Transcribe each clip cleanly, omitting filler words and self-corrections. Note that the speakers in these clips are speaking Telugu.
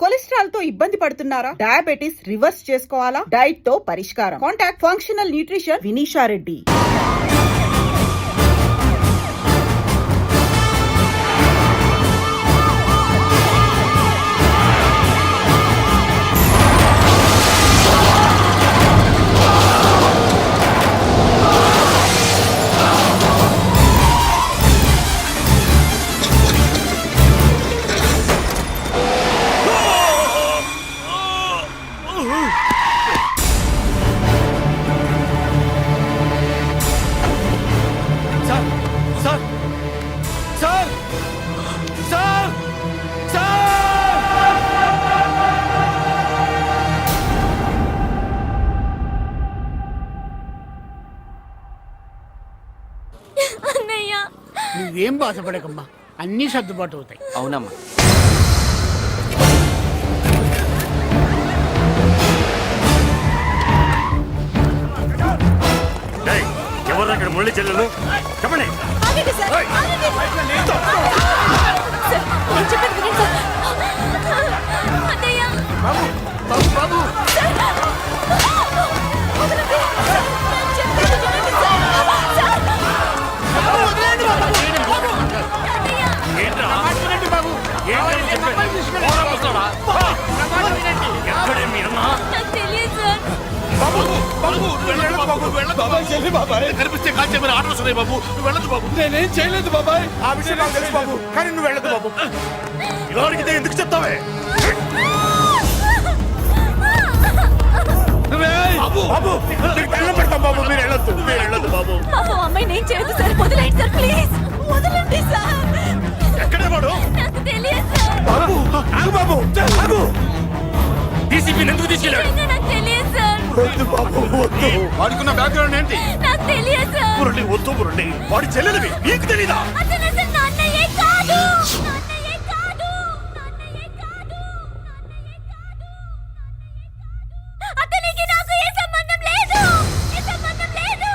కొలెస్ట్రాల్ తో ఇబ్బంది పడుతున్నారా? డయాబెటిస్ రివర్స్ చేసుకోవాలా? డైట్ తో పరిష్కారం. Contact functional nutrition Vinisha Reddy. నువ్వేం బాధపడకమ్మా, అన్నీ సర్దుబాటు అవుతాయి. అవునమ్మా. ఎవరు అక్కడ మురళి చెల్లెలు? చెప్పండి. కనిపిస్తే కాల్చే మీరు ఆటలు వస్తున్నాయి బాబు. నువ్వు వెళ్ళదు బాబు. నేనేం చేయలేదు బాబాయ్. ఆ విషయం నాకు తెలుసు బాబు, కానీ నువ్వు వెళ్ళదు బాబు. ఇలా అడిగితే ఎందుకు చెప్తావే? బాబు బాబు నీకు పెడతాం బాబు. మీరు వెళ్ళొద్దు, మీరు వెళ్ళొద్దు బాబు. అమ్మాయి నేను చేయదు సార్, వదిలేండి సార్, ప్లీజ్ వదలండి సార్. ఎక్కడే వాడు? నాకు తెలియదు సార్. బాబు ఆగు బాబు, ఆగు. డీసీపీ ఎందుకు తీసుకెళ్ళాడు? నాకు తెలియదు సార్. వద్దు బాబు, వద్దు. వాడుకున్న బ్యాక్గ్రౌండ్ ఏంటి? నాకు తెలియదు సార్. మురళి వద్దు, మురళి వాడి చెల్లెలివి, నీకు తెలీదా? అతను అసలు నా అన్నయ్యే కాదు. నాన్నయ్యే కాదు. నాన్నయ్యే కాదు. నాన్నయ్యే కాదు. అతనికి నాకు ఏ సంబంధం లేదు. ఏ సంబంధం లేదు.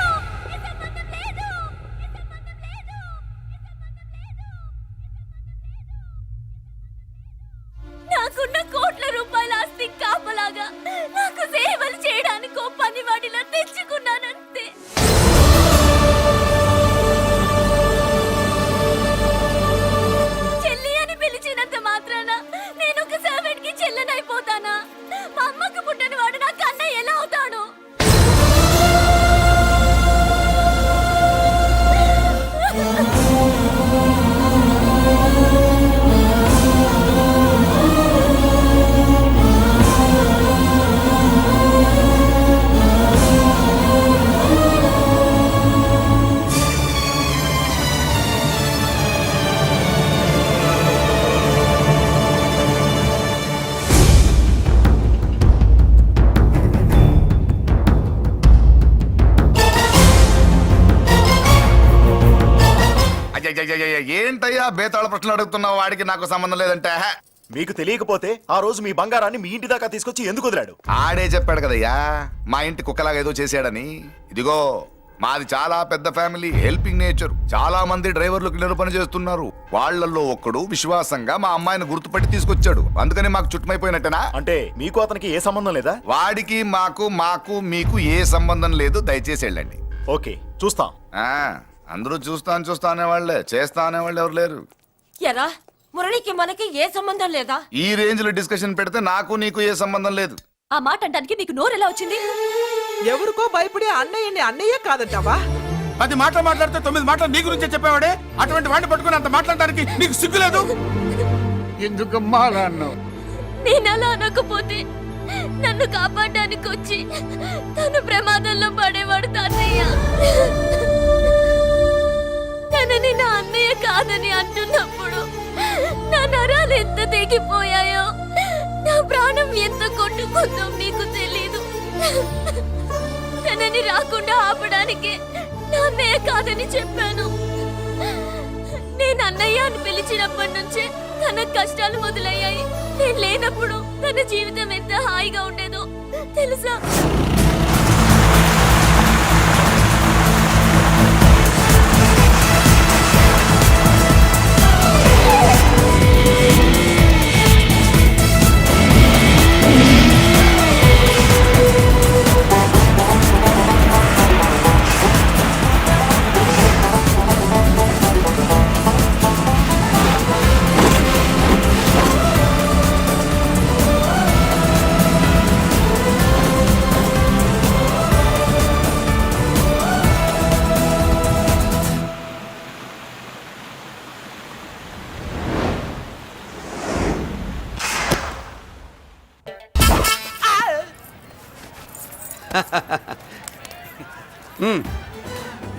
ఏ సంబంధం లేదు. ఏ సంబంధం లేదు. నాకున్న కోట్ల రూపాయల ఆస్తి కాపలాగా నాకు సేవలు చేయడానికి ఓ పనివాడిలా తెచ్చుకున్నానంతే. చెల్లి అని పిలిచినంత మాత్రాన నేను ఒక సర్వెంట్ కి చెల్లెనైపోతానా? మా అమ్మకు పుట్టిన వాడు నాకు అన్నయ్య ఎలా అవుతాడు? ఏంటయ్యా బేతాళ ప్రశ్నలు అడుగుతున్నావు? వాడికి నాకు సంబంధం లేదంటే. మీకు తెలియకపోతే ఆ రోజు మీ బంగారాన్ని మీ ఇంటి దాకా తీసుకొచ్చి ఎందుకు వదిలాడు? ఆడే చెప్పాడు కదయ్యా, మా ఇంటి కుక్కలాగా ఏదో చేశాడని. ఇదిగో మాది చాలా పెద్ద ఫ్యామిలీ, హెల్పింగ్ నేచర్. చాలా మంది డ్రైవర్లు క్లీనర్ పని చేస్తున్నారు. వాళ్ళల్లో ఒక్కడు విశ్వాసంగా మా అమ్మాయిని గుర్తుపట్టి తీసుకొచ్చాడు. అందుకని మాకు చుట్టుమైపోయినట్టేనా? అంటే మీకు అతనికి ఏ సంబంధం లేదా? వాడికి మాకు మీకు ఏ సంబంధం లేదు. దయచేసి వెళ్ళండి. ఓకే, చూస్తాం. అందరూ చూస్తా అనేవాళ్లే, చేస్తా అనేవాళ్ళు ఎవరు లేరు. ఎరా మురళికి మనకి ఏ సంబంధం లేదా? ఈ రేంజ్ లో డిస్కషన్ పెడితే నాకు నీకు ఏ సంబంధం లేదు. ఆ మాట అంటానికి మీకు నోరు ఎలా వచ్చింది? ఎవరికో భయపడే అన్నయ్యని అన్నయ్య కాదంటావా? 10 మాటలు మాట్లాడితే 9 మాటలు నీ గురించే చెప్పేవాడే. అటువంటి వాడిని పట్టుకుని అంత మాట్లాడడానికి నీకు సిగ్గులేదు? ఎందుకమ్మా అలా అన్నావు? నేను అలా అనకపోతే నన్ను కాపాడడానికి వచ్చి తను ప్రమాదంలో పడేవాడు తాతయ్య. తనని నా అన్నయ్య కాదని అంటున్నప్పుడు నా నరాలు ఎంత తెగిపోయాయో, నా ప్రాణం ఎంత కొట్టుకుందో మీకు తెలీదు. తనని రాకుండా ఆపడానికి నా అన్నయ్య కాదని చెప్పాను. నేను అన్నయ్య అని పిలిచినప్పటి నుంచే తన కష్టాలు మొదలయ్యాయి. నేను లేనప్పుడు తన జీవితం ఎంత హాయిగా ఉండేదో తెలుసా?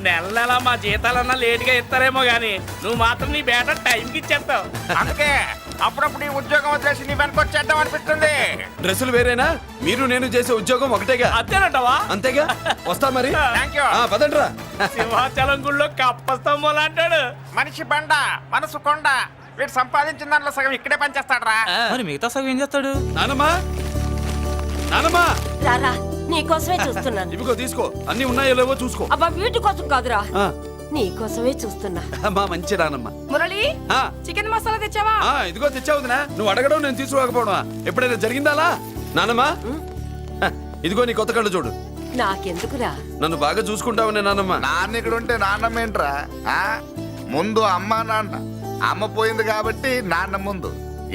నెల నెల మా జీతాలన్నా లేటుగా ఇస్తారేమో గానీ నువ్వు మాత్రం నీ బేట టైంకి ఇచ్చేస్తావు. అందుకే అప్పుడప్పుడు ఈ ఉద్యోగం వదిలేసి నీ వెనక వచ్చేద్దాం అనిపిస్తుంది. డ్రెస్సులు వేరేనా? మీరు నేను చేసే ఉద్యోగం ఒకటేగా. అంతేనంటావా? అంతేగా. వస్తా మరి. Thank you. పదండ్రా. సింహాచలం గుళ్ళో కప్పస్తంభం అంటాడు. మనిషి బండ మనసు కొండ. వీడు సంపాదించిన దాంట్లో సగం ఇక్కడే పనిచేస్తాడు రా. మరి మిగతా సగం ఏం చేస్తాడు? నానమ్మా, నానమ్మా, రారా నీకోసమే చూస్తున్నాను. ఇవిగో తీసుకో. అన్ని ఉన్నాయో లేవో చూసుకో. అబ్బా వీటి కోసం కాదురా, ఆ, నీకోసమే చూస్తున్నా. అమ్మా మంచి నానమ్మా. మురళి ఆ, చికెన్ మసాలా తెచ్చావా? ఇదిగో తెచ్చావుదినా. నువ్వు అడగడం నేను తీసుకోకపోవడమా? ఎప్పుడైనా జరిగిందాలా? నానమ్మా, ఇదిగో నీ కొత్త కళ్ళు చూడు. నాకెందుకురా? నన్ను బాగా చూసుకుంటావునే నానమ్మా. నాన్న ఇక్కడ ఉంటే నాన్నమ్మ ఏంట్రా? ఆ? ముందు అమ్మ నాన్న. అమ్మ పోయింది కాబట్టి నాన్న ముందు.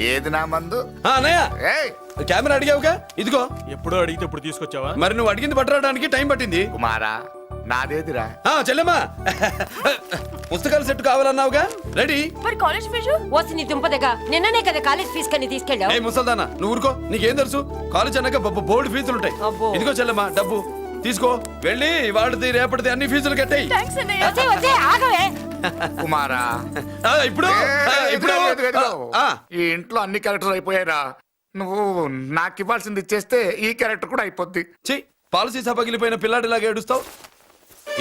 ఏది నా మందు? అన్నయ్య, ఏయ్ కెమెరా అడిగావుగా, ఇదిగో. ఎప్పుడో అడిగితే ఇప్పుడు తీసుకొచ్చావా? మరి నువ్వు అడిగింది పట్టడానికి టైం పట్టింది. కుమారా, నాదేదిరా? చెల్లెమ్మా, పుస్తకాల సెట్ కావాలన్నావుగా, రెడీ. మరి కాలేజ్ ఫీజు? ఓసి నీ దుంపదగా, నిన్ననే కదా కాలేజ్ ఫీజు కని తీసుకెళ్ళావు. ఏ ముసల్దానా, నువ్వు ఊరుకో. నీకేం తెలుసు? కాలేజ్ అన్నాక బోర్డు ఫీజులు ఉంటాయి. అబ్బో. ఇదిగో చెల్లెమ్మా, డబ్బు తీసుకో. వెళ్ళి వాడిది రేపటిది అన్ని ఫీజులు కట్టాయి. వచ్చే వచ్చే ఆగవే. కుమారా, ఇప్పుడు ఇప్పుడు ఈ ఇంట్లో అన్ని క్యారెక్టర్ అయిపోయారా? నువ్వు నాకు ఇవ్వాల్సింది ఇచ్చేస్తే ఈ క్యారెక్టర్ కూడా అయిపోద్ది. చెయ్యి. పాలసీ సభ పగిలిపోయిన పిల్లాడిలాగా ఏడుస్తావు.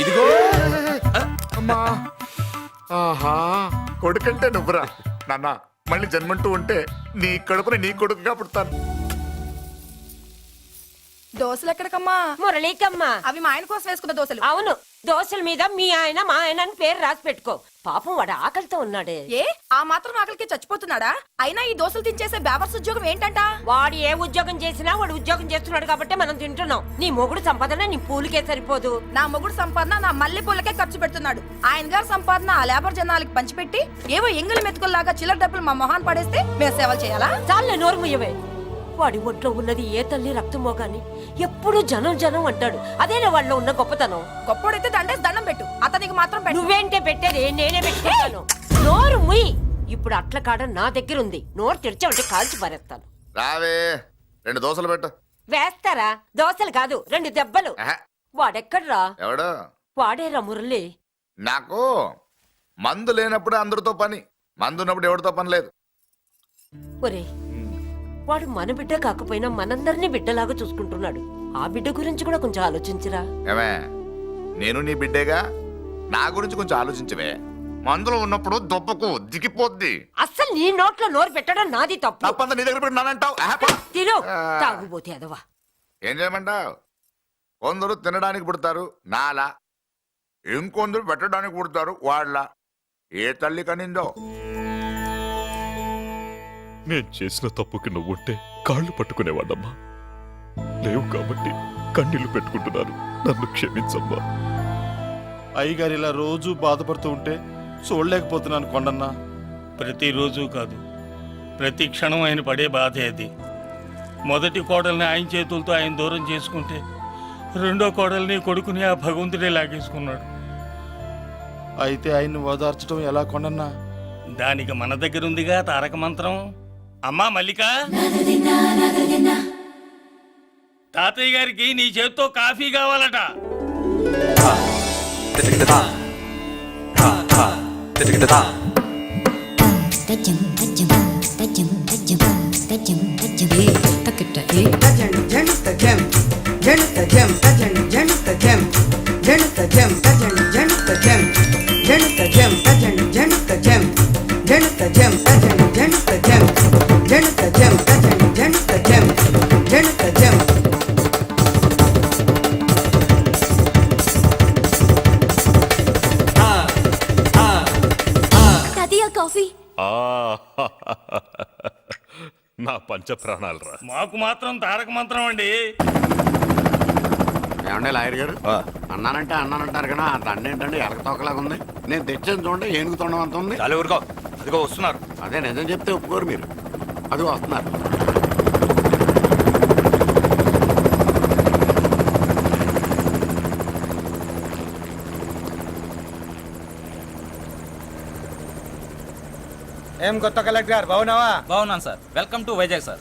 ఇదిగో. అమ్మా, ఆహా, కొడుకంటే నువ్వురా నాన్న. మళ్ళీ జన్మంటూ ఉంటే నీ కడుపుని నీ కొడుకుగా పుడతాను. దోశలు ఎక్కడికమ్మా? మురళీకమ్మా. అవి మా ఆయన కోసం వేసుకున్న దోశలు. అవును, దోశల మీద మీ ఆయన మా ఆయన అని పేరు రాసి పెట్టుకో. పాపం వాడు ఆకలితో ఉన్నాడే. ఏ ఆ మాత్రం ఆకలికి చచ్చిపోతున్నాడా? అయినా ఈ దోశలు తినేసే బేవర్స్ ఉద్యోగం ఏంటంట? వాడు ఏ ఉద్యోగం చేసినా వాడు ఉద్యోగం చేస్తున్నాడు కాబట్టి మనం తింటున్నాం. నీ మొగుడు సంపాదన నీ పూలకే సరిపోదు. నా మొగుడు సంపాదన నా మల్లె పూలకే ఖర్చు పెడుతున్నాడు. ఆయన గారి సంపాదన ఆ లేబర్ జనాలకి పంచిపెట్టి ఏవో ఎంగిలి మెతుకుల్లాగా చిల్లర డబ్బులు మా మొహాన్ పడేస్తే మేము సేవలు చేయాలా? చాలే నోరు ముయ్యవే. వాడి ఒంట్లో ఉన్నది ఏ తల్లి రక్తమో గాని ఎప్పుడు జనం జనం అంటాడు. అదేనా వాళ్ళలో ఉన్న గొప్పతనం. గొప్పోడైతే దండేసి దండం పెట్టు, అతనికి మాత్రం పెట్టు. నువ్వేంటే పెట్టేది? నేనే పెట్టుకుంటాను. నోరు ముయ్యి. ఇప్పుడు అట్ల కాడ నా దగ్గర ఉంది. నోరు తెరిచావంటే కాల్చి పారేస్తాను. రావే, 2 దోశలు పెట్టు. వేస్తారా? దోశలు కాదు, 2 దెబ్బలు. ఆహా, వాడెక్కడ్రా? ఎవడు? వాడేరా మురళి. నాకు మందు లేనప్పుడు అందరితో పని, మందు ఉన్నప్పుడు ఎవరితో పని లేదు. ఒరే, వాడు మన బిడ్డ కాకపోయినా మనందరినీ బిడ్డలాగా చూసుకుంటున్నాడు. ఆ బిడ్డ గురించి కూడా కొంచెం ఆలోచించరా. ఏమే, నేను నీ బిడ్డేగా, నా గురించి కొంచెం ఆలోచించవే. మందులో ఉన్నప్పుడు దొప్పకు దిగిపోద్ది. అస్సలు నీ నోట్లో నోరు పెట్టడం నాది తప్పు. తప్పంతా నీ దగ్గర పెట్టినానంటావు. తిను తాగుబోతే అదవా. ఏం చేయమంటావు? కొందరు తినడానికి పుడతారు నాలా, ఇంకొందరు పెట్టడానికి పుడతారు వాళ్ళ. ఏ తల్లి కనిందో? నేను చేసిన తప్పుకి నువ్వుంటే కాళ్ళు పట్టుకునేవాడమ్మా. లేవు కాబట్టి కన్నీళ్లు పెట్టుకుంటున్నాను. నన్ను క్షమించమ్మా. అయ్యగారు ఇలా రోజు బాధపడుతూ ఉంటే చూడలేకపోతున్నాను కొండన్నా. ప్రతిరోజు కాదు, ప్రతి క్షణం ఆయన పడే బాధే అది. మొదటి కోడల్ని ఆయన చేతులతో ఆయన దూరం చేసుకుంటే రెండో కోడల్ని కొడుకుని ఆ భగవంతుడే లాగేసుకున్నాడు. అయితే ఆయన్ని ఓదార్చడం ఎలా కొండన్నా? దానికి మన దగ్గర ఉందిగా తారక మంత్రం. అమ్మా మల్లిక, తాతయ్య గారికి నీ చేత్తో కాఫీ కావాలట. కాఫీ. నా పంచ ప్రాణాలు రా. మాకు మాత్రం తారక మంత్రం అండి. ఏమండే లాయర్ గారు, అన్నానంటే అన్నానంటారు కదా, ఆ దండ ఏంటంటే ఎలక తోకలాగా ఉంది. నేను తెచ్చేది చూడండి, ఏనుగు తొండం అంత ఉంది. చాలా ఊరుకో, అదిగో వస్తున్నారు. అదే నిజం చెప్తే ఒప్పుకోరు మీరు. అది వస్తున్నారు. ఏం కొత్త కలెక్టర్ గారు, బాగున్నావా? బాగున్నాను sir. Welcome to Vizag sir.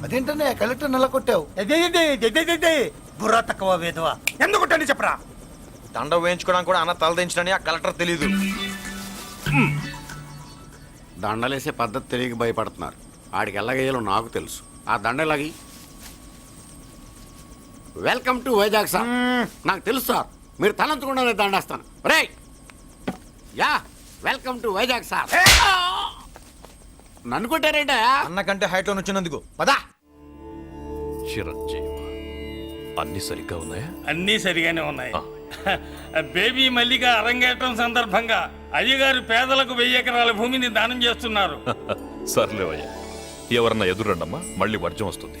అదేంటనే కలెక్టర్ నెల కొట్టావు? బుర్రా తక్కువ వేదవా ఎందుకు కొట్టండి చెప్పరా. దండ వేయించుకోవడానికి కూడా అన్న తలదించడని ఆ కలెక్టర్ తెలీదు. దండలేసే పద్ధతి తెలియక భయపడుతున్నారు. ఆడికి ఎలాగేయాలో నాకు తెలుసు. ఆ దండలాగి వెల్కమ్ టు వైజాగ్ సార్. నాకు తెలుసు సార్, మీరు తలంచకుండానే దండేస్తాను. రే యా వెల్కమ్ టు వైజాగ్ సార్. నన్ను కొట్టారేంటా? అన్న కంటే హైట్ లో వచ్చినందుకు పదా. చిరంజీవి అన్ని సరిగ్గా ఉన్నాయా? అన్నీ సరిగానే ఉన్నాయి. బేబీ మల్లిక అరంగేట్రం సందర్భంగా అయ్యగారు పేదలకు 1000 ఎకరాల భూమిని దానం చేస్తున్నారు. సర్లేవయ్యా, ఎవరన్నా ఎదురండమ్మా, మళ్ళీ వర్జం వస్తుంది.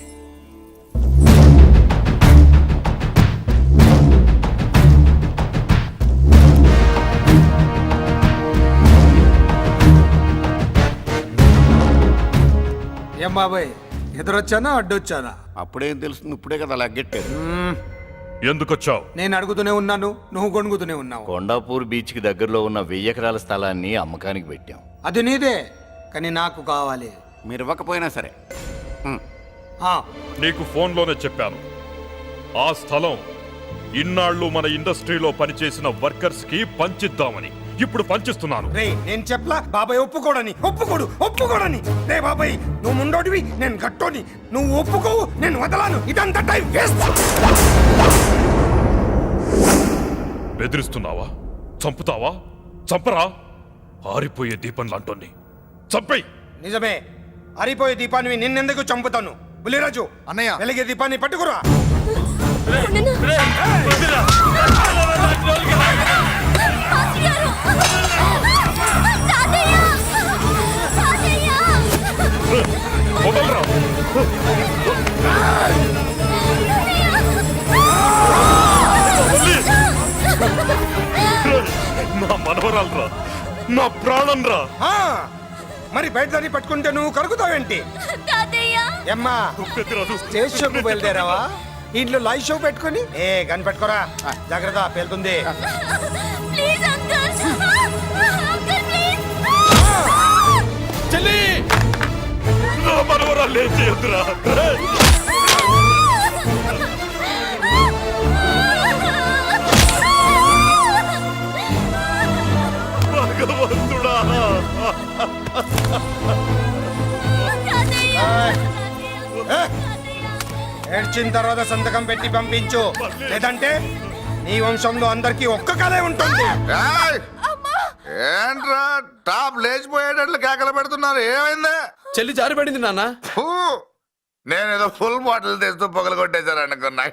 ఏం బాబాయ్, ఎదురొచ్చానా అడ్డొచ్చానా? అప్పుడేం తెలుస్తుంది, ఇప్పుడే కదా లగ్గెట్టారు. ఎందుకొచ్చావు? నేను అడుగుతూనే ఉన్నాను, నువ్వు గొణుగుతూనే ఉన్నావు. కొండాపూర్ బీచ్ కి దగ్గరలో ఉన్న 1000 ఎకరాల స్థలాన్ని అమ్మకానికి పెట్టాం. అది నీదే, కానీ నాకు కావాలి. మీరు ఇవ్వకపోయినా సరే. ఆ, నీకు ఫోన్లోనే చెప్పాను. ఆ స్థలం ఇన్నాళ్ళు మన ఇండస్ట్రీలో పనిచేసిన వర్కర్స్ కి పంచిద్దామని. ఇప్పుడు పంచిస్తున్నాను. రే నేను చెప్పలా బాబాయ్ ఒప్పుకోడని. రే బాబాయ్, నువ్వు ముండోడివి, నేను గట్టోని. నువ్వు ఒప్పుకోవు, నేను వదలాను. ఇదంతా టైం వేస్ట్. బెదిరిస్తున్నావా? చంపుతావా? చంపరా? ఆరిపోయే దీపం లాంటోని చంపై. నిజమే, అరిపోయే దీపాన్ని నిన్నెందుకు చంపుతాను? బుల్లిరాజు అన్నయ్య. వెలిగే దీపాన్ని పట్టుకురా. వదలరా. నా మనవరాలరా, నా ప్రాణం రా. ఆ, మరి బయట దాన్ని పట్టుకుంటే నువ్వు కరుగుతావేంటి? ఎమ్మా స్టేజ్ షోకు బయలుదేరావా? ఇంట్లో లైవ్ షో పెట్టుకుని గన్ పెట్టుకోరా. జాగ్రత్త, పేలుతుంది. చెల్లి, నా మనవరాలు ఏం చేయొద్దురా. భగవంతుడా. ఏడ్చిన తర్వాత సంతకం పెట్టి పంపించు, లేదంటే నీ వంశంలో అందరికీ ఒక్క కథే ఉంటుంది. ఏయ్! ఏంట్రా టాప్ లేచిపోయేటట్లు కేకలు పెడుతున్నారు? ఏమైంది? చెల్లి జారిపడింది నాన్న. ఫూ! నేనేదో ఫుల్ బాటిల్ తెస్తూ పొగలు కొట్టేశారు అనుకున్నా.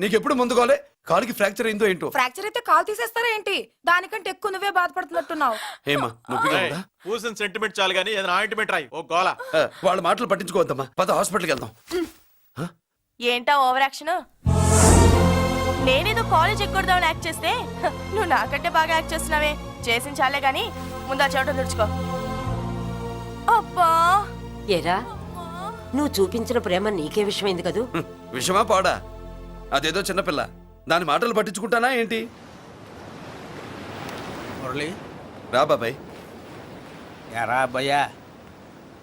నీకెప్పుడు ముందుకోలే? కాలుకి ఫ్రాక్చర్ అయిందో ఏంటో. ఫ్రాక్చర్ అయితే కాల్ తీసేస్తారా ఏంటి? దానికంటే ఎక్కువ నువ్వే బాధపడుతున్నట్టున్నావు. ఏమా నొప్పిగా ఉందా? పూసిన సెంటిమెంట్ చాలు గానీ ఏదైనా ఆయింట్మెంట్ రాయి. ఓ గోల. వాళ్ళ మాటలు పట్టించుకోవద్దమ్మా, పద హాస్పిటల్కి వెళ్దాం. ఏంటా ఓవర్ యాక్షన్? నేనేదో కాలేజ్ ఎక్కడదామని యాక్ట్ చేస్తే నువ్వు నాకంటే బాగా యాక్ట్ చేస్తున్నావే. చేసిన చాలే గాని ముందు ఆ చెవిట తుడుచుకో. అబ్బా, ఏరా, నువ్వు చూపించిన ప్రేమ నీకే విషయమైంది కదూ. విషమా పాడా? అదేదో చిన్నపిల్ల, దాని మాటలు పట్టించుకుంటానా ఏంటి? మురళి, రా బాబాయ్. ఎరా అబ్బయ్యా,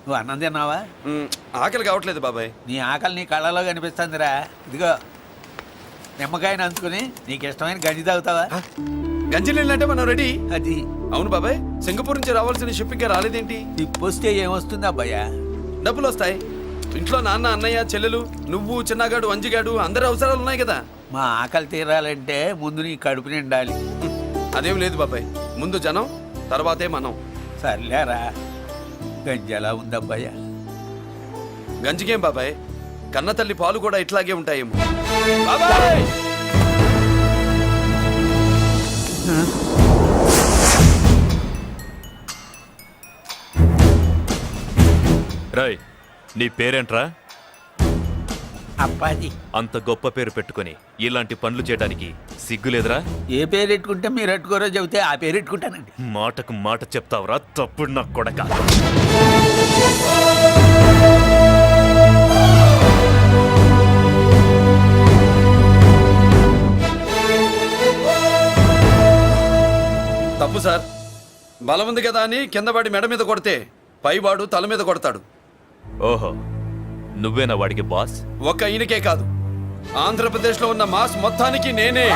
నువ్వు అన్నం తిన్నావా? ఆకలి కావట్లేదు బాబాయ్. నీ ఆకలి నీ కళ్ళలో కనిపిస్తుందిరా. ఇదిగో నిమ్మకాయని అంచుకుని నీకు ఇష్టమైన గంజి తాగుతావా? గంజి నీళ్ళంటే మనం రెడీ. అది అవును బాబాయ్, సింగపూర్ నుంచి రావాల్సిన షిప్పింగ్ రాలేదేంటి? తిప్పొస్తే ఏమొస్తుంది అబ్బయ్యా? డబ్బులు వస్తాయి. ఇంట్లో నాన్న, అన్నయ్య, చెల్లెలు, నువ్వు, చిన్నగాడు, అంజిగాడు, అందరి అవసరాలు ఉన్నాయి కదా. మా ఆకలి తీరాలంటే ముందు నీ కడుపు నిండాలి. అదేం లేదు బాబాయ్, ముందు జనం, తర్వాతే మనం. సర్లేరా, గంజి ఎలా ఉందబ్బయ్యా? గంజికేం బాబాయ్, కన్న తల్లి పాలు కూడా ఇట్లాగే ఉంటాయేమో. బాబాయ్, రాయ్, నీ పేరేంట్రా? అప్పాజీ. అంత గొప్ప పేరు పెట్టుకొని ఇలాంటి పనులు చేయడానికి సిగ్గులేదురా? ఏ పేరు పెట్టుకుంటే మీరు పెట్టుకోరో చెబితే ఆ పేరు పెట్టుకుంటానండి. మాటకు మాట చెప్తావురా తప్పుడు నా కొడక. తప్పు సార్. బలం ఉంది కదా అని కింద పడి మెడ మీద కొడితే పైవాడు తల మీద కొడతాడు. ఓహో, నువ్వేనా వాడికి బాస్? ఒక ఈయనకే కాదు, ఆంధ్రప్రదేశ్ లో ఉన్న మాస్ మొత్తానికి నేనే.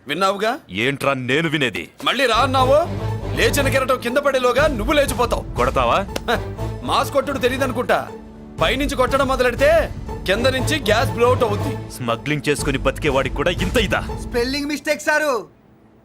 విన్నావుగా? ఏంట్రా నేను వినేది? మళ్ళీ రా అన్నావు, లేచిన కెరటం కింద పడేలోగా నువ్వు లేచిపోతావు. కొడతావా? మాస్ కొట్టుడు తెలియదనుకుంటా. పైనుంచి కొట్టడం మొదలెడితే కింద నుంచి గ్యాస్ బ్లౌట్ అవుద్ది. స్మగ్లింగ్ చేసుకుని బతికేవాడికి కూడా ఇంత ఇదా? Spelling mistake sir.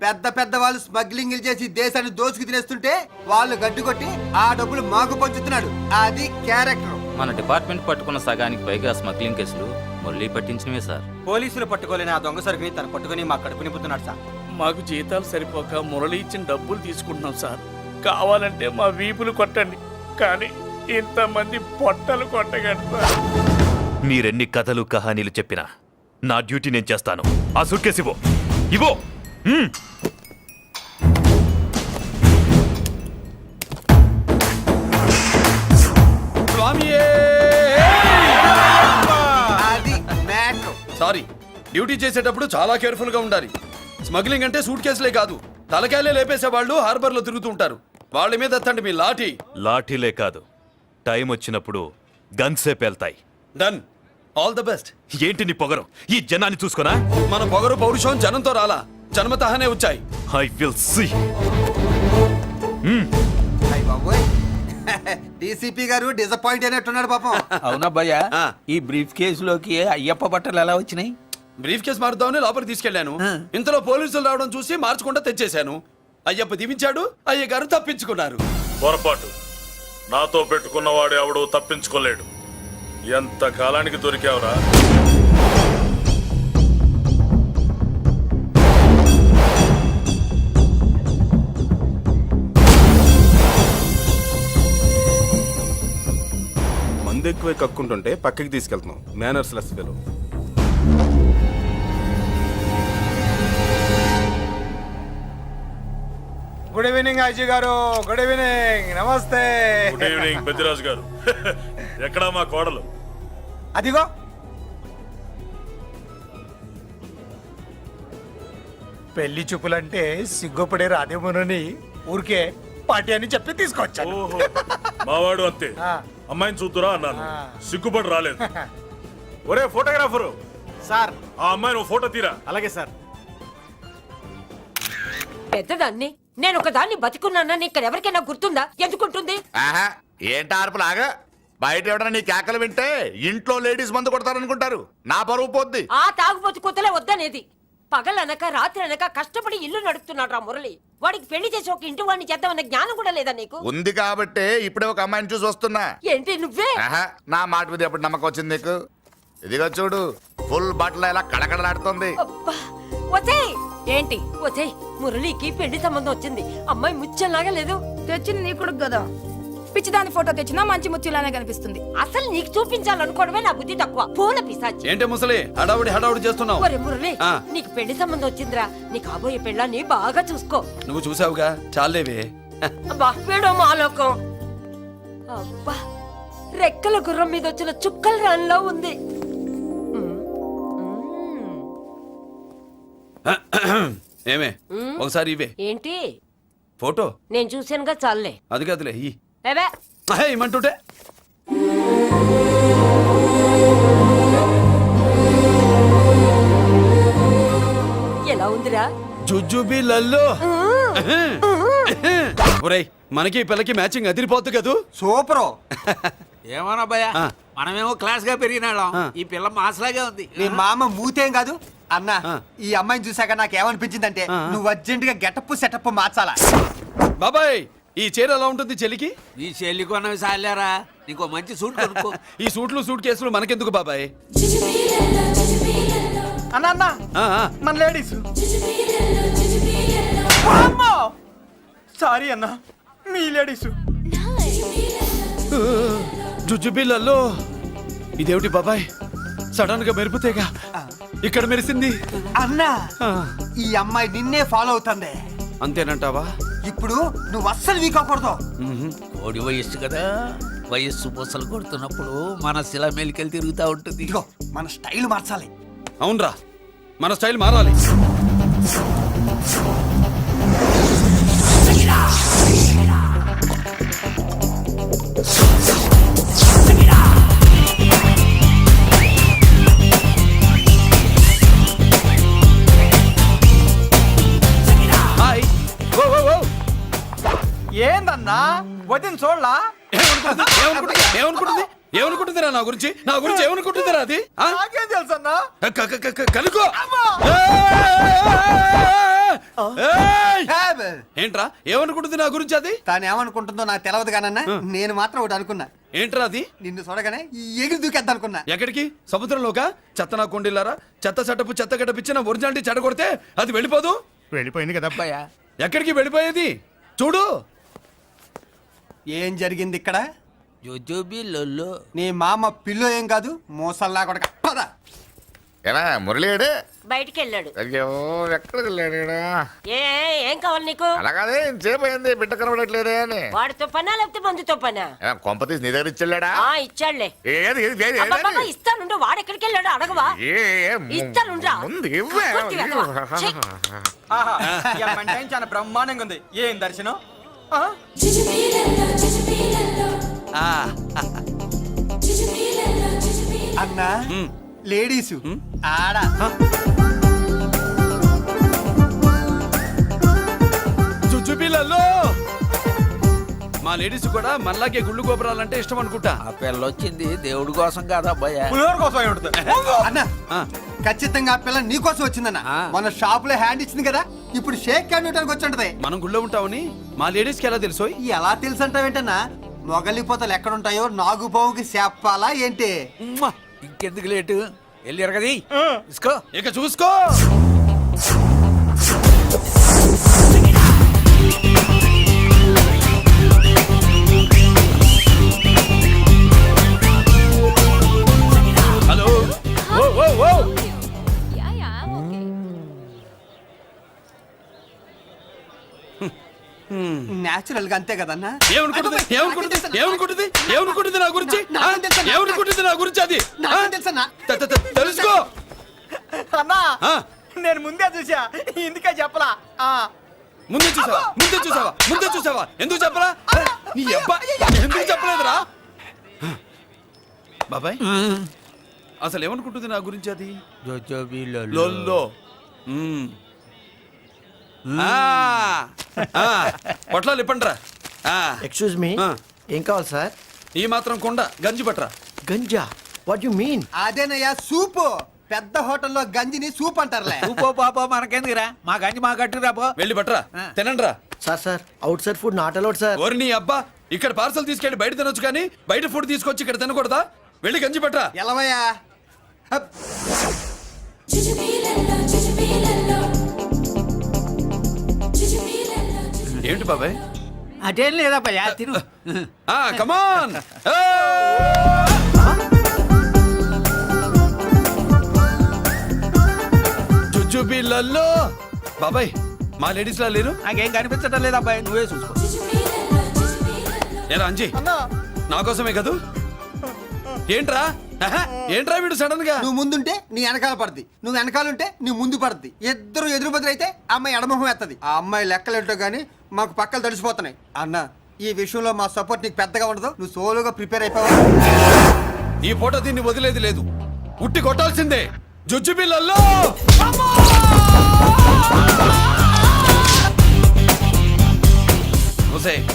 పెద్ద పెద్ద వాళ్ళు స్మగ్లింగ్ చేసి దేశాన్ని దోచుకు తినేస్తుంటే వాళ్ళు గడ్డు కొట్టి ఆ డబ్బులు మాకు పంచుతున్నాడు. అది క్యారెక్టర్. మన డిపార్ట్మెంట్ పట్టుకున్న సగానికి పైగా స్మగ్లింగ్ కేసులు మురళి పట్టించినవే సార్. పోలీసులు పట్టుకోలేని ఆ దొంగ సరుకుని తను పట్టుకుని మా కడుపు నింపుతున్నాడు సార్. మాకు జీతాలు సరిపోక మురళి ఇచ్చిన డబ్బులు తీసుకుంటున్నాం సార్. కావాలంటే మా వీపులు కొట్టండి, కానీ ఇంతమంది పొట్టలు కొట్టగండి సార్. మీరెన్ని కథలు కహానీలు చెప్పినా నా డ్యూటీ నేను చేస్తాను. ఆ సూట్ కేసు ఇవ్వు. ఇవ్వు. అది మ్యాటర్. సారీ, డ్యూటీ చేసేటప్పుడు చాలా కేర్ఫుల్ గా ఉండాలి. స్మగ్లింగ్ అంటే సూట్ కేసులే కాదు, తలకాయలే లేపేసే వాళ్ళు హార్బర్ లో తిరుగుతూ ఉంటారు. వాళ్ళ మీద ఎత్తండి మీ లాఠీ. లాఠీలే కాదు, టైం వచ్చినప్పుడు గన్సే పేల్తాయి. డన్. All the best. ఏంటి నీ పొగరు? ఈ జనాన్ని చూసుకోనా? మన పొగరు పౌరుషం జనంతో రాలా, జన్మతహనే వచ్చాయి. I will see. డీసీపీ గారు డిసప్పాయింట్ అయినట్టున్నాడు పాపం. అవునా భయ్యా, ఈ బ్రీఫ్ కేసులోకి అయ్యప్ప బట్టలు ఎలా వచ్చినాయి? బ్రీఫ్ కేసు మారుద్దామని లోపలికి తీసుకెళ్లాను. ఇంతలో పోలీసులు రావడం చూసి మార్చకుండా తెచ్చేశాను. అయ్యప్ప దీవించాడు, అయ్య గారు తప్పించుకున్నారు. పొరపాటు. నాతో పెట్టుకున్నవాడు ఎవడో తప్పించుకోలేడు. ఎంత కాలానికి దొరికావురా? మందు ఎక్కువ కక్కుంటుంటే పక్కకి తీసుకెళ్తున్నాం. Manners less fellow. Good evening Aji గారు. Good evening. నమస్తే. గుడ్ ఈవినింగ్ పెద్దిరాజు గారు. ఎక్కడా మా కోడలు? అదిగో. పెళ్లి చూపులంటే సిగ్గుపడే రాధేమోనని ఊరికే పార్టీ అని చెప్పి తీసుకొచ్చాను. మావాడు అంతే. అమ్మాయిని చూద్దురా అన్నాను, సిగ్గుపడి రాలేదు. ఒరే ఫోటోగ్రాఫరు సార్, ఆ అమ్మాయిని ఓ ఫోటో తీరా. అలాగే సార్. పెద్దదాన్ని నేను ఒకదాన్ని బతికున్నానని ఇక్కడ ఎవరికైనా గుర్తుందా? ఎందుకుంటుంది? ఏంట ఆర్పులాగా? బయట ఎవడన్నా నీ కేకలు వింటే ఇంట్లో లేడీస్ మందు కొడతారనుకుంటారు. నా పరువు పోద్ది. ఆ తాగుబోతు కూతలే వద్దనేది. పగలనక రాత్రి అనక కష్టపడి ఇల్లు నడుపుతున్నాడు రా మురళి. వాడికి పెళ్లి చేసి ఒక ఇంటి వాడిని చేద్దామన్న జ్ఞానం కూడా లేదా నీకు? ఉంది కాబట్టే ఇప్పుడే ఒక అమ్మాయిని చూసి వస్తున్నా. ఏంటి నువ్వే? నా మాట మీద ఎప్పుడు నమ్మకం వచ్చింది నీకు? ఇదిగో చూడు, ఫుల్ బట్టలు ఎలా కడకడలాడుతుంది. ఏంటి ఒసేయ్, మురళికి పెళ్లి సంబంధం వచ్చింది. అమ్మాయి ముచ్చల్లాగా లేదు. తెచ్చింది నీ కొడుకు కదా. పిచ్చిదాని ఫోటో తెచ్చినా మంచి ముత్యులానే కనిపిస్తుంది. అసలు నీకు చూపించాలనుకోవడమే నా బుద్ధి తక్కువ. పూల పిశాచి. ఏంటి ముసలి హడావుడి చేస్తున్నావు? ఒరే మురళి, నీకు పెళ్లి సంబంధం వచ్చిందిరా. నీ కాబోయే పెళ్ళాన్ని బాగా చూసుకో. నువ్వు చూసావుగా, చాలేవే. అబ్బా వీడో మాలోకం. అబ్బా, రెక్కల గుర్రం మీద వచ్చిన చుక్కల రాన్లో ఉంది. ఏమే, ఒకసారి ఇవే. ఏంటి ఫోటో? నేను చూసానుగా, చాలే. అది కాదులే, ఏమంటుంటే ఎలా ఉందిరా? జుజుబి లల్లో. ఒరేయ్, మనకి ఈ పిల్లకి మ్యాచింగ్ అదిరిపోద్దు కదూ. సూపరు. ఏమన్నా భయ్యా, మనమేమో క్లాస్ గా పెరిగినాళ్ళం. ఈ పిల్ల మాసలాగే ఉంది. నీ మామ మూతేం కాదు అన్న. ఈ అమ్మాయిని చూసాక నాకేమనిపించిందంటే నువ్వు అర్జెంట్ గా గెటప్ సెటప్ మార్చాలా. బాబాయ్, ఈ చీర ఎలా ఉంటుంది చెలికి? ఈ చెల్లి కొన్నవి సాలేరా, నీకు మంచి సూట్ కొనుక్కో. ఈ సూట్లు సూట్ కేసులు మనకెందుకు బాబాయ్? అన్న మన లేడీస్. సారీ అన్న, మీ లేడీస్. జుజుబిళ్ళల్లో ఇదేమిటి బాబాయ్? సడన్ గా మెరుపుతేగా ఇక్కడ మెరిసింది. అన్నా, ఈ అమ్మాయి నిన్నే ఫాలో అవుతుంది. అంతేనంటావా? ఇప్పుడు నువ్వు అస్సలు వీక్ అవ్వకూడదు. కోడి వయస్సు కదా, వయస్సు పూసలు కొడుతున్నప్పుడు మన శిల మేలికెళ్ళి తిరుగుతూ ఉంటుంది. ఇదిగో, మన స్టైల్ మార్చాలి. అవునరా, మన స్టైల్ మారాలి. ఏందన్నా వదిన చూడలా ఏమనుకుంటుందిరా నా గురించి ఏమనుకుంటుందిరా అది ఆ? నాకేం తెలుసు అన్నా కనుకో ఏంట్రా ఏమనుకుంటుంది నా గురించి అది తాను ఏమనుకుంటుందో నాకు తెలియదు కానన్నా నేను మాత్రం ఒకటి అనుకున్నా. ఏంట్రా అది? నిన్ను చూడగానే ఎగిరి దూకేద్దాం అనుకున్నా. ఎక్కడికి? సముద్రంలోకా? చెత్త నా కొండిల్లారా, చెత్త చట్టపు చెత్త గడపిచ్చిన ఒరిజినాలిటీ చెడగొడితే అది వెళ్ళిపోదు. వెళ్ళిపోయింది కదా అబ్బాయా. ఎక్కడికి వెళ్ళిపోయేది? చూడు ఏం జరిగింది ఇక్కడ. జోజోబీ లొల్లో. నీ మామ పిల్లో ఏం కాదు మోసల్లా కొడక పద. ఏనా మురళీడు బయటికి వెళ్ళాడు. అయ్యో ఎక్కడికి వెళ్ళాడు ఈడ? ఏం కావాలి నీకు? అలాగే సేపు అయింది బిడ్డ కనబడట్లేదే అని. వాడితో పనా లేకపోతే మందుతో పనా? కొంప తీసి నీ దగ్గర ఇచ్చాడా? ఇచ్చాడులే. ఏది ఏది ఏది అబ్బబ్బబ్బ, ఇస్తానుండు. వాడు ఎక్కడికి వెళ్ళాడు అడగవా? ఇస్తానుండ్రా. ముందు ఇవ్వే. చాలా బ్రహ్మాండంగా ఉంది. ఏం దర్శనం. అన్నా లేడీస్ ఆడ చుచ్చుపిల్లల్లో మా లేడీస్ కూడా మనలాగే గుళ్ళు గోపురాలంటే ఇష్టం అనుకుంటా. ఆ పిల్ల వచ్చింది దేవుడి కోసం కాదు అబ్బాయి. అన్న ఖచ్చితంగా ఆ పిల్ల నీ కోసం వచ్చిందన్న. మన షాప్ లో హ్యాండ్ ఇచ్చింది కదా, ఇప్పుడు షేక్ హ్యాండ్ ఇవ్వడానికి వచ్చి ఉంటది. మనం గుళ్ళో ఉంటామని మా లేడీస్ కి ఎలా తెలుసు? ఎలా తెలుసు అంటావేంటన్నా? మొగలిపోతలు ఎక్కడుంటాయో నాగుబావుకి చెప్పాలా ఏంటి? ఇంకెందుకు లేటు, వెళ్ళారు కదా తీసుకో. ఇక చూసుకో. హలో నేచురల్ గా అంతే కదన్నా. ఏమనుకుంటుంది నా గురించి? ఏమనుకుంటుంది నా గురించి అది? తెలుసుకో అన్నా నేను ముందే చూసా, ఇందుకే చెప్పలా. ముందే చూసావా? ఎందుకు చెప్పరా? నీ అబ్బా ఎందుకు చెప్పలేదురా? బాబాయ్ అసలు ఏమనుకుంటుంది నా గురించి అది? జోజోబీ లొల్లో. పొట్లాలు ఇప్పండ్రా. ఎక్స్క్యూజ్ మీ, ఏం కావాలి సార్? ఈ మాత్రం కొండ గంజి పట్రా. గంజా? What you mean? అదేనయ్యా సూపు. పెద్ద హోటల్లో గంజిని సూప్ అంటారులే. ఊపో పాపో మనకెందుకురా, మా గంజి మా కట్టురా పో. వెళ్ళి పట్రా, తినండ్రా. Sir outside food not allowed sir. ఓరి నీ అబ్బా, ఇక్కడ పార్సల్ తీసుకెళ్ళి బయట తినొచ్చు కానీ బయట ఫుడ్ తీసుకొచ్చి ఇక్కడ తినకూడదా? వెళ్ళి గంజి పట్రా. ఎలవయ్యా. ఏంటి బాబాయ్? అదేం లేదబ్బా తిను. కమాన్. చుచ్చుపిల్లల్లో బాబాయ్ మా లేడీస్ లా లేరు. నాకేం కనిపించడం లేదు అబ్బాయి, నువ్వే చూసుకో. ఏరా అంజీ, నా కోసమే కదూ? ఏంట్రా ఏంట్రా వీడు సడన్ గా? నువ్వు ముందుంటే నీ వెనకాల పడుద్ది, నువ్వు వెనకాలంటే నీ ముందు పడుద్ది. ఇద్దరు ఎదురు బదులైతే అమ్మాయి ఎడమొహం ఎత్తది. ఆ అమ్మాయి లెక్కలేంటో గానీ మాకు పక్కలు తడిసిపోతున్నాయి. అన్న ఈ విషయంలో మా సపోర్ట్ నీకు పెద్దగా ఉండదు. నువ్వు సోలోగా ప్రిపేర్ అయిపోవా. ఈ ఫోటో దీన్ని వదిలేది లేదు, ఉట్టి కొట్టాల్సిందే. జుజ్జు పిల్లల్లో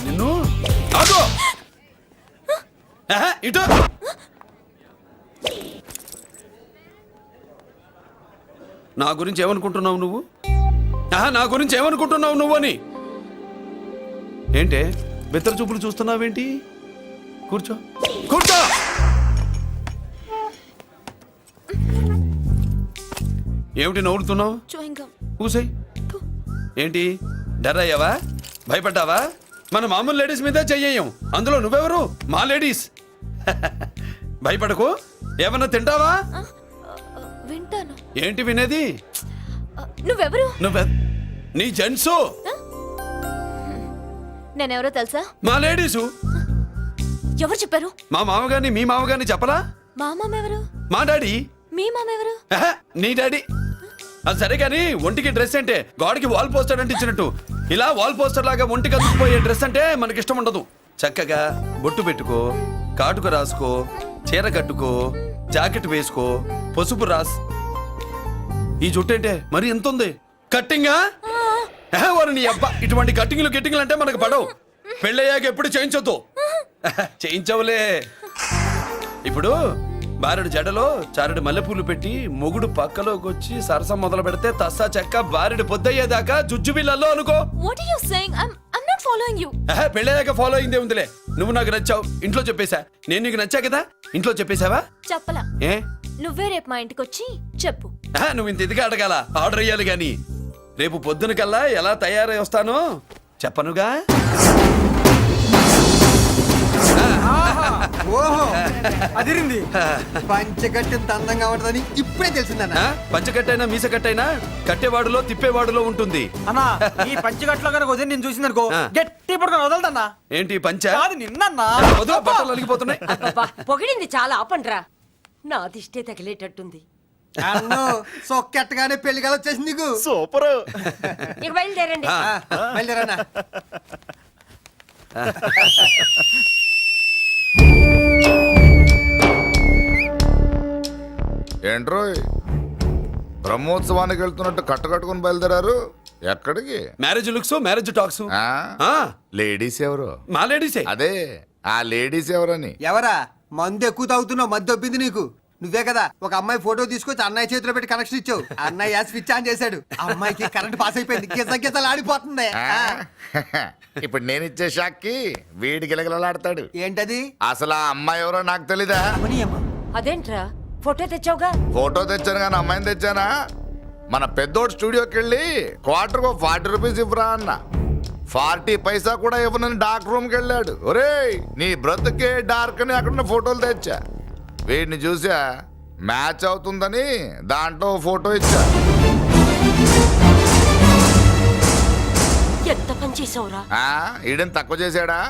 నిన్ను ఇటు. నా గురించి ఏమనుకుంటున్నావు నువ్వు? నా గురించి ఏమనుకుంటున్నావు నువ్వు అని? ఏంటే బెత్తర చూపులు చూస్తున్నావేంటి? కూర్చో. ఏమిటి నవ్వుతున్నావు? కూసై. ఏంటి డర్ అయ్యావా? భయపడ్డావా? మన మామూలు లేడీస్ మీద చెయ్యం, అందులో నువ్వెవరు? మా లేడీస్. భయపడకు. ఏమన్నా తింటావా? వింటాను. ఏంటి వినేది? నువ్వెవరు? నీ జెంట్సు. నేనెవరో తెలుసా? మా లేడీసు. ఎవరు చెప్పారు? మా మామగారిని మీ మామగారిని చెప్పలా? మా మామ ఎవరు? మా డాడీ. మీ మామ ఎవరు? నీ డాడీ. అది సరే కానీ ఒంటికి డ్రెస్ అంటే గోడకి వాల్ పోస్టర్ అంటే ఇచ్చినట్టు ఇలా వాల్ పోస్టర్ లాగా ఒంటికి అందుకుపోయే డ్రెస్ అంటే మనకి ఇష్టం ఉండదు. చక్కగా బొట్టు పెట్టుకో, కాటుక రాసుకో, చీర కట్టుకో, జాకెట్ వేసుకో, పసుపు రాస్. ఈ జుట్టు అంటే మరి ఎంత ఉంది? కట్టింగా? వారు నీ అబ్బా, ఇటువంటి కట్టింగ్లు గిట్టింగ్లు అంటే మనకు పడవు. పెళ్ళయ్యాక ఎప్పుడు చేయించొద్దు. చేయించవులే. ఇప్పుడు బారెడు జడలో చారెడు మల్లెపూలు పెట్టి మొగుడు పక్కలోకి వచ్చి సరసం మొదలు పెడితే తస్సా చెక్క బారెడు పొద్దయ్యేదాకా జుజ్జు బిళ్ళల్లో అనుకో. What are you saying? I'm not following you. పెళ్ళయ్యాక ఫాలో అయిందే ఉందిలే. నువ్వు నాకు నచ్చావు, ఇంట్లో చెప్పేశా. నేను నీకు నచ్చా కదా, ఇంట్లో చెప్పేశావా? చెప్పలా. ఏ నువ్వే రేపు మా ఇంటికి వచ్చి చెప్పు. నువ్వు ఇంత ఇదిగా అడగాల, ఆర్డర్ అయ్యాలి గాని. రేపు పొద్దున కల్లా ఎలా తయారై వస్తానో చెప్పనుగా. ఓహో అదిరింది. పంచగట్టెంత అందంగా ఉంటుందని ఇప్పుడే తెలిసిందన్న. పంచకట్టైనా మీసకట్టైనా కట్టేవాడులో తిప్పేవాడులో ఉంటుంది. అన్నా ఈ పంచగట్లో కనుక వదిలి నేను చూసిందనుకో గట్టి పడుకొని వదలదన్నా. ఏంటి పంచ? కాదు నిన్నన్నా. వదిలే, బట్టలు అలిగిపోతున్నాయి. అబ్బబ్బా, పొగిడింది చాలా ఆపండ్రా. నా దిష్టే తగిలేటట్టుంది. అన్ను సొక్కెట్టగానే పెళ్లి కల వచ్చేసింది నీకు. సూపర్. ఇక బయలుదేరండి. బయలుదేరన్నా. ఏంట్రోయ్ బ్రహ్మోత్సవానికి వెళ్తున్నట్టు కట్టుకట్టుకుని బయలుదేరారు? ఎక్కడికి? Marriage looks, marriage talks. Ladies ఎవరు? మా లేడీసే. అదే ఆ లేడీస్ ఎవరని. ఎవరా? మందు ఎక్కువ తాగుతున్నావు, మధ్య ఒప్పింది నీకు. నువ్వే కదా ఒక అమ్మాయి ఫోటో తీసుకొచ్చి అన్నయ్య చేతిలో పెట్టి కనెక్షన్ ఇచ్చావు. అన్నయ్య స్విచ్ ఆన్ చేశాడు, అమ్మాయికి కరెంట్ పాస్ అయిపోయింది. గిజలు ఆడిపోతుంది. ఇప్పుడు నేను ఇచ్చే షాక్కి వీడి గిలగిలలాడతాడు. ఏంటది? అసలు ఆ అమ్మాయి ఎవరో నాకు తెలీదా? అదేంట్రా ఫోటో తెచ్చావుగా? ఫోటో తెచ్చాను కానీ అమ్మాయిని తెచ్చానా? మన పెద్దోడు స్టూడియోకి వెళ్ళి క్వార్టర్ 40 రూపీస్ ఇవ్వరా అన్న. 40 పైసా కూడా ఇవ్వనని డార్క్ రూమ్కి వెళ్ళాడు. ఒరేయ్ నీ బ్రతుకే డార్క్ అని అక్కడ ఫోటోలు తెచ్చా. వీడిని చూసా మ్యాచ్ అవుతుందని దాంట్లో ఫోటో ఇచ్చా. ఎంత పని చేసావురా? ఈడని తక్కువ చేశాడా?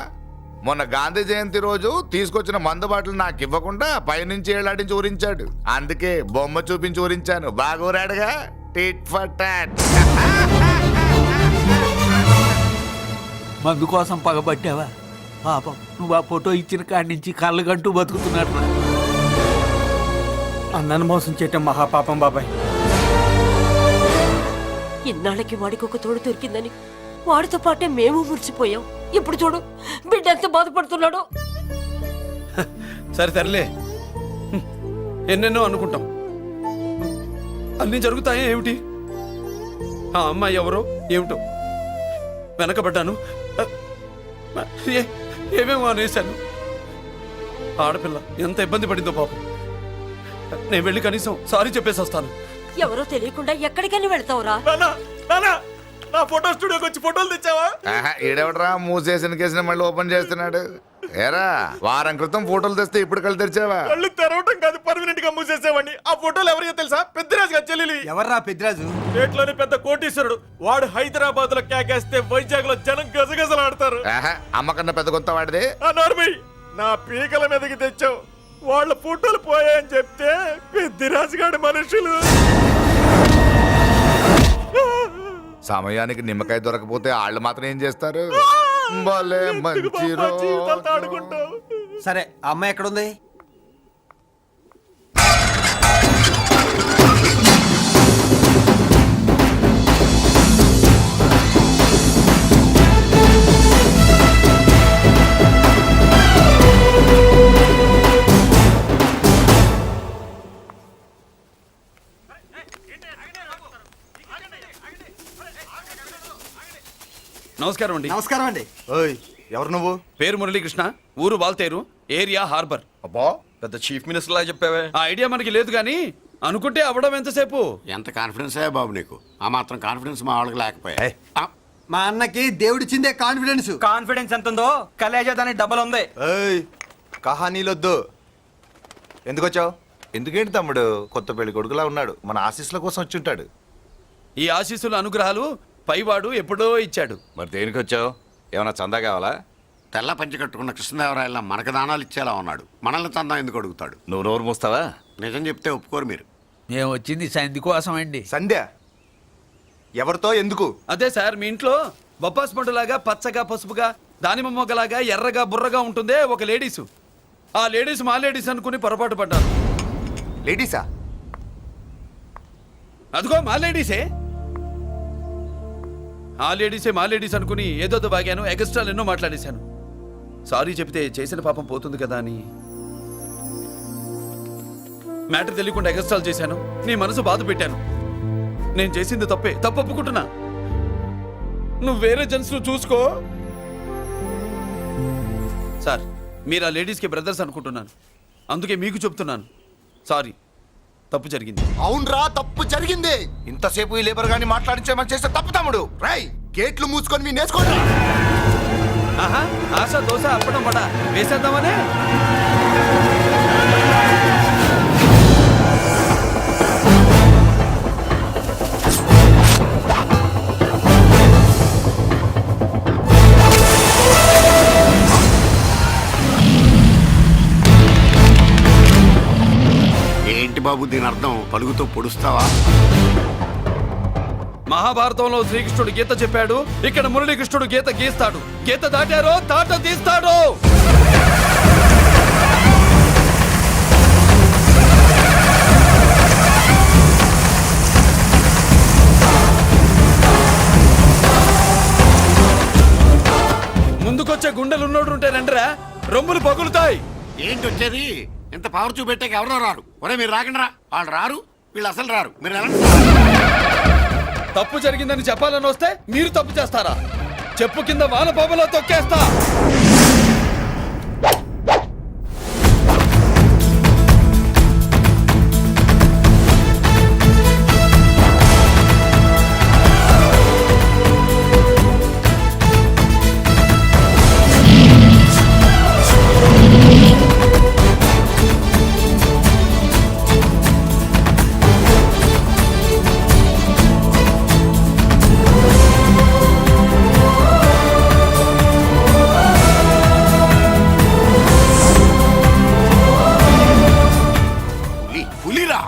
మొన్న గాంధీ జయంతి రోజు తీసుకొచ్చిన మందు బాటలు నాకు ఇవ్వకుండా పైనుంచి ఏలాడించి ఊరించాడు. అందుకే బొమ్మ చూపించి ఊరించాను. బాగా ఊరాడుగా. Tit for tat. మందు కోసం పగబట్టావా? పాపం నువ్వు ఆ ఫోటో ఇచ్చిన కాడి నుంచి కళ్ళగంటూ బతుకుతున్నాడు. అన్నను మోసం చేయటం మహాపాపం బాబాయ్. ఇన్నాళ్ళకి వాడికి ఒక తోడు దొరికిందని వాడితో పాటే మేము మురిసిపోయాం. ఇప్పుడు చూడు బిడ్డ ఎంత బాధపడుతున్నాడో. సరే తరలే, ఎన్నెన్నో అనుకుంటాం, అన్నీ జరుగుతాయే ఏమిటి? ఆ అమ్మాయి ఎవరో ఏమిటో వెనకబడ్డాను, ఏమేమో అనేశాను. ఆడపిల్ల ఎంత ఇబ్బంది పడిందో పాపం. నేను వెళ్ళి కనీసం సారీ చెప్పేసి వస్తాను. ఎవరో తెలియకుండా ఎక్కడికని వెళ్తావురా? నా ఫోటో స్టూడియోకి వచ్చి ఫోటోలు తెచ్చావా? ఈడెవడరా మూసేసిన కేసుని మళ్ళీ ఓపెన్ చేస్తున్నాడు? ఏరా వారం క్రితం ఫోటోలు తెస్తే ఇప్పుడు కళ్ళు తెరిచావా? కళ్ళు తెరవటం కాదు, పర్మనెంట్ గా మూసేసేవాడిని. ఆ ఫోటోలు ఎవరికో తెలుసా? పెద్దరాజు గారి చెల్లెలి. ఎవర్రా పెద్దరాజు? స్టేట్లోని పెద్ద కోటీశ్వరుడు. వాడు హైదరాబాద్ లో కేకేస్తే వైజాగ్ లో జనం గజగజలాడతారు. అమ్మకన్నా పెద్ద కొత్త వాడిదే. ఆ నార్మల్ నా పీకల మీదకి తెచ్చావు. వాళ్ళ ఫోటోలు పోయాయని చెప్తే పెద్దిరాజు గారి మనుషులు. సమయానికి నిమ్మకాయ దొరకపోతే వాళ్ళు మాత్రం ఏం చేస్తారు? భలే మంచి రోజు. ఆడుకుంటావు. సరే అమ్మాయి ఎక్కడుంది? నమస్కారం అండి. నమస్కారం అండి. ఓయ్ ఎవరు నువ్వు? పేరు మురళీకృష్ణ, ఊరు వాల్తేరు, ఏరియా హార్బర్. అబ్బా పెద్ద చీఫ్ మినిస్టర్ లాగా చెప్పావే. ఆ ఐడియా మనకి లేదు కానీ అనుకుంటే అవ్వడం ఎంతసేపు? ఎంత కాన్ఫిడెన్స్ అయ్యా బాబు నీకు. ఆ మాత్రం కాన్ఫిడెన్స్ మా వాళ్ళకి లేకపోయా. మా అన్నకి దేవుడిచ్చిందే కాన్ఫిడెన్స్. కాన్ఫిడెన్స్ ఎంత ఉందో కలేజా దాని డబల్ ఉంది. కహానీలొద్దు. ఎందుకు వచ్చావు? ఎందుకేంటి తమ్ముడు కొత్త పెళ్లి కొడుకులా ఉన్నాడు. మన ఆశీస్సుల కోసం వచ్చి ఉంటాడు. ఈ ఆశీస్సుల అనుగ్రహాలు పైవాడు ఎప్పుడో ఇచ్చాడు. మరి దేనికి వచ్చావు? ఏమైనా చందా కావాలా? తెల్ల పంచి కట్టుకున్న కృష్ణదేవరాయల మనకు దానాలు ఇచ్చేలా ఉన్నాడు. మనల్ని చందా ఎందుకు అడుగుతాడు? నువ్వు నోరు మూస్తావా? నిజం చెప్తే ఒప్పుకోరు మీరు. మేము వచ్చింది సంధి కోసం అండి. సంధ్య ఎవరితో ఎందుకు? అదే సార్, మీ ఇంట్లో బొప్పాస్ పండులాగా పచ్చగా పసుపుగా దానిమ్మ మొగ్గలాగా ఎర్రగా బుర్రగా ఉంటుందే ఒక లేడీసు. ఆ లేడీస్ మా లేడీస్ అనుకుని పొరపాటు పడ్డాను. లేడీసా? అదిగో మా లేడీసే. ఆ లేడీసే మా లేడీస్ అనుకుని ఏదో బాగాను ఎగస్ట్రాలు ఎన్నో మాట్లాడేశాను. సారీ చెప్తే చేసిన పాపం పోతుంది కదా అని మ్యాటర్ తెలియకుండా ఎగస్ట్రాలు చేశాను. నీ మనసు బాధ పెట్టాను. నేను చేసింది తప్పే, తప్పు ఒప్పుకుంటున్నా. నువ్వు వేరే జెంట్స్ చూసుకో. సార్, మీరు ఆ లేడీస్కి బ్రదర్స్ అనుకుంటున్నాను, అందుకే మీకు చెప్తున్నాను. సారీ, తప్పు జరిగింది. అవునరా, తప్పు జరిగింది. ఇంతసేపు ఈ లేబర్ గాని మాట్లాడించేమని చేస్తే తప్పు తమ్ముడు. రై, గేట్లు మూసుకొని మీ నేర్చుకోండి. ఆహా, ఆశ దోశ అప్పడం పడ వేసేద్దామనే. ఏంటి బాబు దీని అర్థం? పలుగుతో పొడుస్తావా? మహాభారతంలో శ్రీకృష్ణుడు గీత చెప్పాడు, ఇక్కడ మురళీకృష్ణుడు గీత గీస్తాడు. గీత దాటారో తాట తీస్తాడు. ముందుకొచ్చే గుండెలున్నోడు ఉంటే రండిరా, రొమ్ములు పగులుతాయి. ఏంటి వచ్చేది? ఇంత పవర్ చూపెట్టాక ఎవరో రారు. ఒరే మీరు రాకండి రా. వాళ్ళు రారు, వీళ్ళు అసలు రారు. మీరు ఎలా? తప్పు జరిగిందని చెప్పాలని వస్తే మీరు తప్పు చేస్తారా? చెప్పు కింద వాన బాబులో తొక్కేస్తా. పులిరా.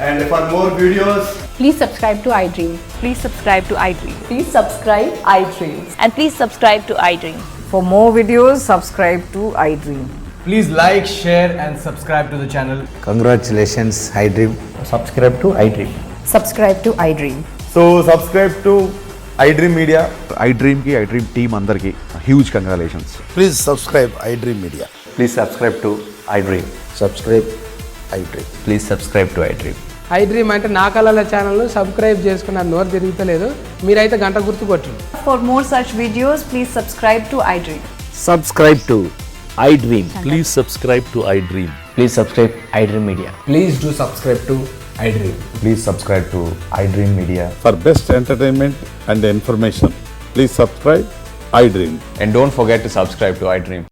And for more videos, Please subscribe to iDream. Please subscribe to iDream. Please subscribe iDream. And please subscribe to iDream. For more videos, subscribe to iDream. Please like, share and subscribe to the channel. congratulations, iDream. Subscribe to iDream. Subscribe to iDream. So subscribe to iDream Media. iDream కి iDream టీమ్ అందరికి huge congratulations. Please subscribe iDream media. Please subscribe to iDream. Subscribe iDream. Please subscribe to iDream. iDream అంటే నా కళల ఛానల్ సబ్స్క్రైబ్ చేసుకున్న నోరు తిరుగుతలేదు. మీరైతే గంట గుర్తు కొట్టండి. For more such videos, please subscribe to iDream. Subscribe to iDream. Please subscribe to iDream. Please subscribe iDream Media. Please do subscribe to iDream. Please subscribe to iDream Media. For best entertainment and information, please subscribe iDream. And don't forget to subscribe to iDream.